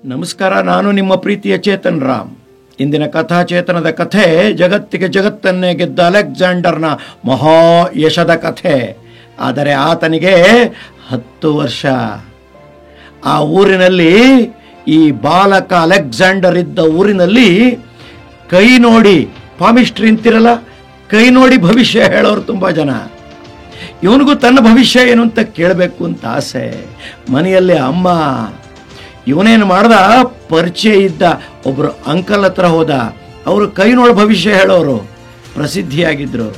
ನಮಸ್ಕಾರ, ನಾನು ನಿಮ್ಮ ಪ್ರೀತಿಯ ಚೇತನ್ ರಾಮ್. ಇಂದಿನ ಕಥಾಚೇತನದ ಕಥೆ ಜಗತ್ತಿಗೆ ಜಗತ್ತನ್ನೇ ಗೆದ್ದ ಅಲೆಕ್ಸಾಂಡರ್ನ ಮಹಾಯಶದ ಕಥೆ. ಆದರೆ ಆತನಿಗೆ 10 ವರ್ಷ. ಆ ಊರಿನಲ್ಲಿ, ಈ ಬಾಲಕ ಅಲೆಕ್ಸಾಂಡರ್ ಇದ್ದ ಊರಿನಲ್ಲಿ ಕೈ ನೋಡಿ ಪಾಮಿಸ್ಟ್ರಿ ಅಂತಿರಲ್ಲ, ಕೈ ನೋಡಿ ಭವಿಷ್ಯ ಹೇಳೋರು ತುಂಬ ಜನ. ಇವನಿಗೂ ತನ್ನ ಭವಿಷ್ಯ ಏನು ಅಂತ ಕೇಳಬೇಕು ಅಂತ ಆಸೆ. ಮನೆಯಲ್ಲಿ ಅಮ್ಮ. ಇವನೇನು ಮಾಡ್ದ, ಪರಿಚಯ ಇದ್ದ ಒಬ್ಬರು ಅಂಕಲ್ ಹತ್ರ ಹೋದ. ಅವರು ಕೈ ನೋಡಿ ಭವಿಷ್ಯ ಹೇಳೋರು, ಪ್ರಸಿದ್ಧಿಯಾಗಿದ್ರು.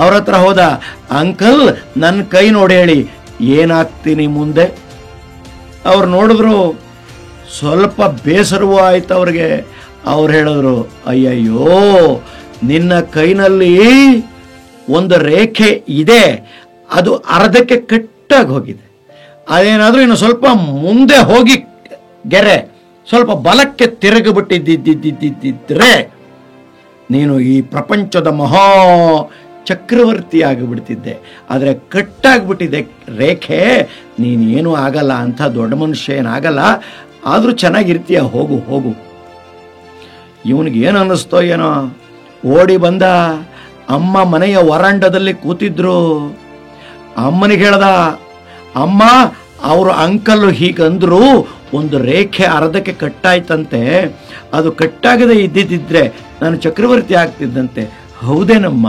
ಅವ್ರ ಹತ್ರ ಹೋದ, ಅಂಕಲ್ ನನ್ನ ಕೈ ನೋಡಿ ಹೇಳಿ ಏನಾಗ್ತೀನಿ ಮುಂದೆ. ಅವ್ರು ನೋಡಿದ್ರು, ಸ್ವಲ್ಪ ಬೇಸರವೂ ಆಯ್ತು ಅವ್ರಿಗೆ. ಅವ್ರು ಹೇಳಿದ್ರು, ಅಯ್ಯಯ್ಯೋ, ನಿನ್ನ ಕೈನಲ್ಲಿ ಒಂದು ರೇಖೆ ಇದೆ, ಅದು ಅರ್ಧಕ್ಕೆ ಕಟ್ಟಾಗಿ ಹೋಗಿದೆ. ಅದೇನಾದರೂ ಇನ್ನು ಸ್ವಲ್ಪ ಮುಂದೆ ಹೋಗಿ ಗೆರೆ ಸ್ವಲ್ಪ ಬಲಕ್ಕೆ ತಿರುಗಿಬಿಟ್ಟಿದ್ದಿದ್ದರೆ ನೀನು ಈ ಪ್ರಪಂಚದ ಮಹಾ ಚಕ್ರವರ್ತಿ ಆಗಿಬಿಡ್ತಿದ್ದೆ. ಆದರೆ ಕಟ್ಟಾಗ್ಬಿಟ್ಟಿದೆ ರೇಖೆ, ನೀನೇನೂ ಆಗಲ್ಲ, ಅಂಥ ದೊಡ್ಡ ಮನುಷ್ಯ ಏನಾಗಲ್ಲ, ಆದರೂ ಚೆನ್ನಾಗಿರ್ತೀಯ, ಹೋಗು ಹೋಗು. ಇವನಿಗೇನು ಅನ್ನಿಸ್ತೋ ಏನೋ, ಓಡಿ ಬಂದ. ಅಮ್ಮ ಮನೆಯ ವರಾಂಡದಲ್ಲಿ ಕೂತಿದ್ರು. ಅಮ್ಮನಿಗೆ ಹೇಳ್ದ, ಅಮ್ಮ ಅವರು ಅಂಕಲ್ಲು ಹೀಗಂದ್ರು, ಒಂದು ರೇಖೆ ಅರ್ಧಕ್ಕೆ ಕಟ್ಟಾಯ್ತಂತೆ, ಅದು ಕಟ್ಟಾಗದೆ ಇದ್ದಿದ್ದಿದ್ರೆ ನಾನು ಚಕ್ರವರ್ತಿ ಆಗ್ತಿದ್ದಂತೆ. ಹೌದೇನಮ್ಮ?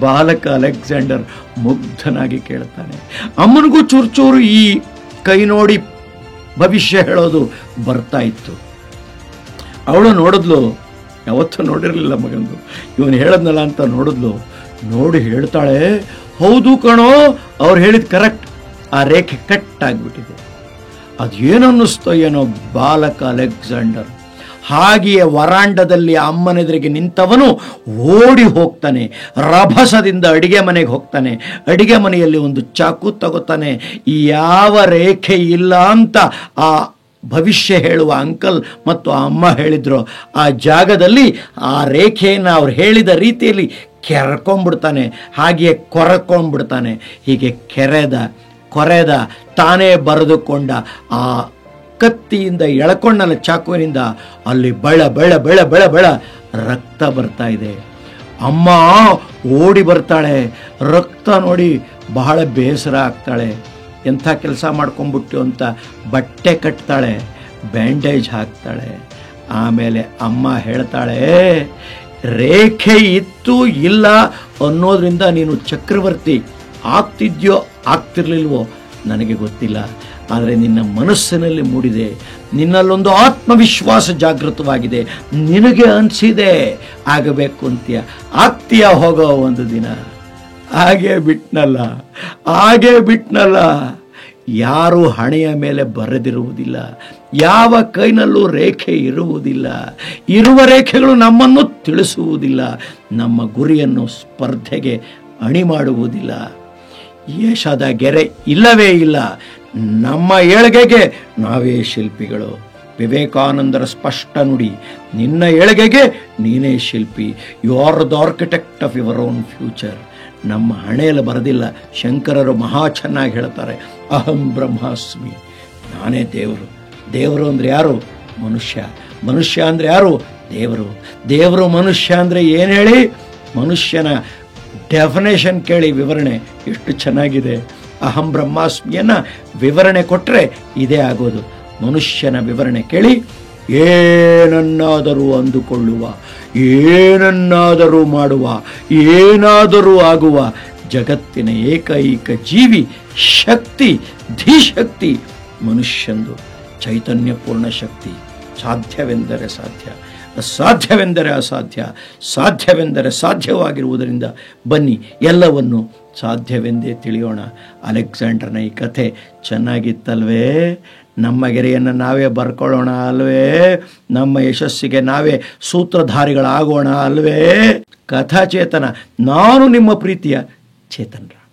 ಬಾಲಕ ಅಲೆಕ್ಸಾಂಡರ್ ಮುಗ್ಧನಾಗಿ ಕೇಳ್ತಾನೆ. ಅಮ್ಮನಿಗೂ ಚೂರು ಚೂರು ಈ ಕೈ ನೋಡಿ ಭವಿಷ್ಯ ಹೇಳೋದು ಬರ್ತಾ ಇತ್ತು. ಅವಳು ನೋಡಿದ್ಲು, ಯಾವತ್ತೂ ನೋಡಿರಲಿಲ್ಲ ಮಗಂದು, ಇವನು ಹೇಳದ್ನಲ್ಲ ಅಂತ ನೋಡಿದ್ಲು. ನೋಡಿ ಹೇಳ್ತಾಳೆ, ಹೌದು ಕಣೋ, ಅವ್ರು ಹೇಳಿದ್ ಕರೆಕ್ಟ್, ಆ ರೇಖೆ ಕಟ್ಟಾಗ್ಬಿಟ್ಟಿದೆ. ಅದೇನು ಅನ್ನಿಸ್ತೋ ಏನೋ ಬಾಲಕ ಅಲೆಕ್ಸಾಂಡರ್. ಹಾಗೆಯೇ ವರಾಂಡದಲ್ಲಿ ಅಮ್ಮನೆದುರಿಗೆ ನಿಂತವನು ಓಡಿ ಹೋಗ್ತಾನೆ. ರಭಸದಿಂದ ಅಡಿಗೆ ಮನೆಗೆ ಹೋಗ್ತಾನೆ. ಅಡಿಗೆ ಮನೆಯಲ್ಲಿ ಒಂದು ಚಾಕು ತಗೋತಾನೆ. ಯಾವ ರೇಖೆ ಇಲ್ಲ ಅಂತ ಆ ಭವಿಷ್ಯ ಹೇಳುವ ಅಂಕಲ್ ಮತ್ತು ಅಮ್ಮ ಹೇಳಿದ್ರು, ಆ ಜಾಗದಲ್ಲಿ ಆ ರೇಖೆಯನ್ನು ಅವ್ರು ಹೇಳಿದ ರೀತಿಯಲ್ಲಿ ಕೆರ್ಕೊಂಡ್ಬಿಡ್ತಾನೆ. ಹಾಗೆಯೇ ಕೊರಕೊಂಡ್ಬಿಡ್ತಾನೆ. ಹೀಗೆ ಕೊರೆದ ತಾನೇ ಬರೆದುಕೊಂಡ ಆ ಕತ್ತಿಯಿಂದ ಎಳ್ಕೊಂಡಲ್ಲ ಚಾಕುವಿನಿಂದ, ಅಲ್ಲಿ ಬೆಳ ಬೆಳ ಬೆಳ ಬೆಳ ಬೆಳ ರಕ್ತ ಬರ್ತಾ ಇದೆ. ಅಮ್ಮ ಓಡಿ ಬರ್ತಾಳೆ. ರಕ್ತ ನೋಡಿ ಬಹಳ ಬೇಸರ ಆಗ್ತಾಳೆ. ಎಂಥ ಕೆಲಸ ಮಾಡ್ಕೊಂಡ್ಬಿಟ್ಟು ಅಂತ ಬಟ್ಟೆ ಕಟ್ತಾಳೆ, ಬ್ಯಾಂಡೇಜ್ ಹಾಕ್ತಾಳೆ. ಆಮೇಲೆ ಅಮ್ಮ ಹೇಳ್ತಾಳೆ, ರೇಖೆ ಇತ್ತು ಇಲ್ಲ ಅನ್ನೋದ್ರಿಂದ ನೀನು ಚಕ್ರವರ್ತಿ ಆಗ್ತಿದ್ಯೋ ಆಗ್ತಿರ್ಲಿಲ್ವೋ ನನಗೆ ಗೊತ್ತಿಲ್ಲ, ಆದರೆ ನಿನ್ನ ಮನಸ್ಸಿನಲ್ಲಿ ಮೂಡಿದೆ, ನಿನ್ನಲ್ಲೊಂದು ಆತ್ಮವಿಶ್ವಾಸ ಜಾಗೃತವಾಗಿದೆ, ನಿನಗೆ ಅನಿಸಿದೆ ಆಗಬೇಕು ಅಂತೀಯ, ಆಗ್ತೀಯ ಹೋಗೋ ಒಂದು ದಿನ. ಹಾಗೇ ಬಿಟ್ನಲ್ಲ. ಯಾರೂ ಹಣೆಯ ಮೇಲೆ ಬರೆದಿರುವುದಿಲ್ಲ, ಯಾವ ಕೈನಲ್ಲೂ ರೇಖೆ ಇರುವುದಿಲ್ಲ, ಇರುವ ರೇಖೆಗಳು ನಮ್ಮನ್ನು ತಿಳಿಸುವುದಿಲ್ಲ, ನಮ್ಮ ಗುರಿಯನ್ನು ಸ್ಪರ್ಧೆಗೆ ಅಣಿ ಮಾಡುವುದಿಲ್ಲ. ಯಶದ ಗೆರೆ ಇಲ್ಲವೇ ಇಲ್ಲ. ನಮ್ಮ ಏಳ್ಗೆಗೆ ನಾವೇ ಶಿಲ್ಪಿಗಳು. ವಿವೇಕಾನಂದರ ಸ್ಪಷ್ಟ ನುಡಿ, ನಿನ್ನ ಏಳ್ಗೆಗೆ ನೀನೇ ಶಿಲ್ಪಿ. You are the architect of your own future. ನಮ್ಮ ಹಣೆಯಲ್ಲಿ ಬರೆದಿಲ್ಲ. ಶಂಕರರು ಮಹಾ ಚೆನ್ನಾಗಿ ಹೇಳ್ತಾರೆ, ಅಹಂ ಬ್ರಹ್ಮಾಸ್ಮಿ, ನಾನೇ ದೇವರು. ದೇವರು ಅಂದರೆ ಯಾರು? ಮನುಷ್ಯ ಅಂದರೆ ಯಾರು? ದೇವರು ಮನುಷ್ಯ ಅಂದರೆ ಏನು ಹೇಳಿ? ಮನುಷ್ಯನ ಡೆಫಿನೇಷನ್ ಕೇಳಿ, ವಿವರಣೆ ಎಷ್ಟು ಚೆನ್ನಾಗಿದೆ. ಅಹಂ ಬ್ರಹ್ಮಾಸ್ಮಿಯನ್ನು ವಿವರಣೆ ಕೊಟ್ಟರೆ ಇದೇ ಆಗೋದು. ಮನುಷ್ಯನ ವಿವರಣೆ ಕೇಳಿ, ಏನನ್ನಾದರೂ ಅಂದುಕೊಳ್ಳುವ, ಏನನ್ನಾದರೂ ಮಾಡುವ, ಏನಾದರೂ ಆಗುವ ಜಗತ್ತಿನ ಏಕೈಕ ಜೀವಿ, ಶಕ್ತಿ, ಧಿಶಕ್ತಿ ಮನುಷ್ಯಂದು. ಚೈತನ್ಯಪೂರ್ಣ ಶಕ್ತಿ. ಸಾಧ್ಯವೆಂದರೆ ಸಾಧ್ಯ, ಅಸಾಧ್ಯವೆಂದರೆ ಅಸಾಧ್ಯ, ಸಾಧ್ಯವೆಂದರೆ ಸಾಧ್ಯವಾಗಿರುವುದರಿಂದ ಬನ್ನಿ ಎಲ್ಲವನ್ನು ಸಾಧ್ಯವೆಂದೇ ತಿಳಿಯೋಣ. ಅಲೆಕ್ಸಾಂಡರ್ನ ಈ ಕಥೆ ಚೆನ್ನಾಗಿತ್ತಲ್ವೇ? ನಮ್ಮ ಗೆರೆಯನ್ನು ನಾವೇ ಬರ್ಕೊಳ್ಳೋಣ ಅಲ್ವೇ? ನಮ್ಮ ಯಶಸ್ಸಿಗೆ ನಾವೇ ಸೂತ್ರಧಾರಿಗಳಾಗೋಣ ಅಲ್ವೇ? ಕಥಾಚೇತನ, ನಾನು ನಿಮ್ಮ ಪ್ರೀತಿಯ ಚೇತನ್ ರಾಮ್.